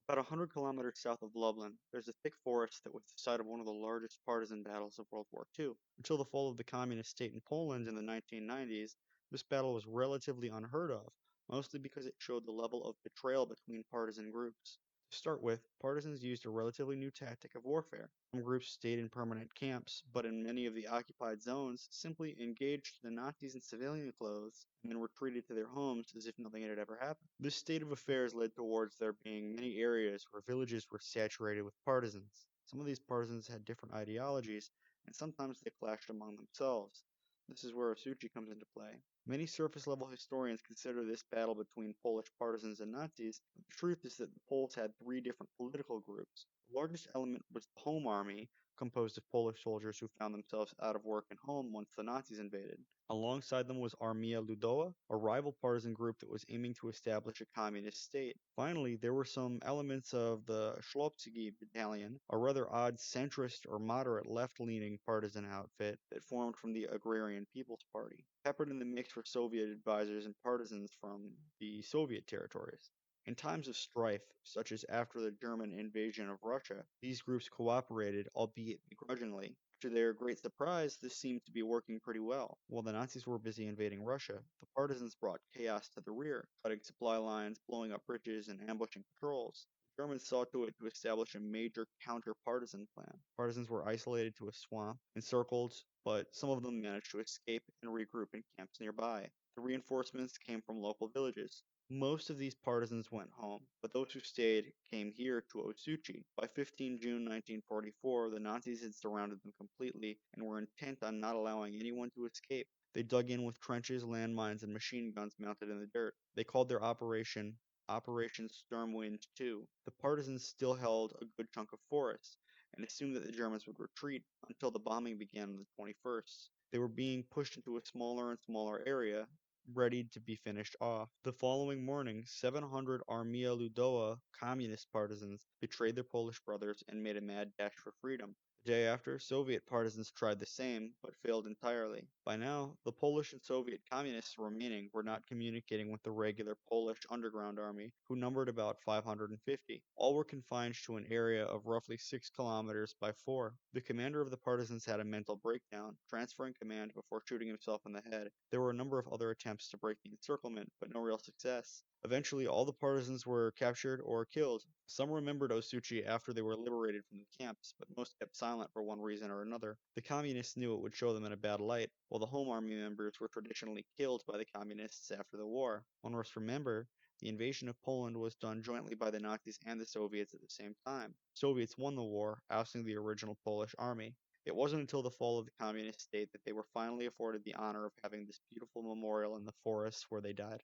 About 100 kilometers south of Lublin, there's a thick forest that was the site of one of the largest partisan battles of World War II. Until the fall of the communist state in Poland in the 1990s, this battle was relatively unheard of, mostly because it showed the level of betrayal between partisan groups. To start with, partisans used a relatively new tactic of warfare. Some groups stayed in permanent camps, but in many of the occupied zones simply engaged the Nazis in civilian clothes and then retreated to their homes as if nothing had ever happened. This state of affairs led towards there being many areas where villages were saturated with partisans. Some of these partisans had different ideologies, and sometimes they clashed among themselves. This is where Osuchy comes into play. Many surface level historians consider this battle between Polish partisans and Nazis, but the truth is that the Poles had three different political groups. The largest element was the Home Army, composed of Polish soldiers who found themselves out of work and home once the Nazis invaded. Alongside them was Armia Ludowa, a rival partisan group that was aiming to establish a communist state. Finally, there were some elements of the Osuchy battalion, a rather odd centrist or moderate left-leaning partisan outfit that formed from the Agrarian People's Party. Peppered in the mix were Soviet advisors and partisans from the Soviet territories. In times of strife, such as after the German invasion of Russia, these groups cooperated, albeit begrudgingly. To their great surprise, this seemed to be working pretty well. While the Nazis were busy invading Russia, the partisans brought chaos to the rear, cutting supply lines, blowing up bridges, and ambushing patrols. The Germans saw to it to establish a major counter-partisan plan. Partisans were isolated to a swamp, encircled, but some of them managed to escape and regroup in camps nearby. The reinforcements came from local villages. Most of these partisans went home, but those who stayed came here to Osuchy. By 15 June 1944, the Nazis had surrounded them completely and were intent on not allowing anyone to escape. They dug in with trenches, landmines, and machine guns mounted in the dirt. They called their operation Operation Stormwind II. The partisans still held a good chunk of forest and assumed that the Germans would retreat until the bombing began on the 21st. They were being pushed into a smaller and smaller area, ready to be finished off. The following morning, 700 Armia Ludowa communist partisans betrayed their Polish brothers and made a mad dash for freedom. The day after, Soviet partisans tried the same, but failed entirely. By now, the Polish and Soviet communists remaining were not communicating with the regular Polish underground army, who numbered about 550. All were confined to an area of roughly 6 kilometers by 4. The commander of the partisans had a mental breakdown, transferring command before shooting himself in the head. There were a number of other attempts to break the encirclement, but no real success. Eventually, all the partisans were captured or killed. Some remembered Osuchy after they were liberated from the camps, but most kept silent for one reason or another. The communists knew it would show them in a bad light, while the Home Army members were traditionally killed by the communists after the war. One must remember, the invasion of Poland was done jointly by the Nazis and the Soviets at the same time. Soviets won the war, ousting the original Polish army. It wasn't until the fall of the communist state that they were finally afforded the honor of having this beautiful memorial in the forests where they died.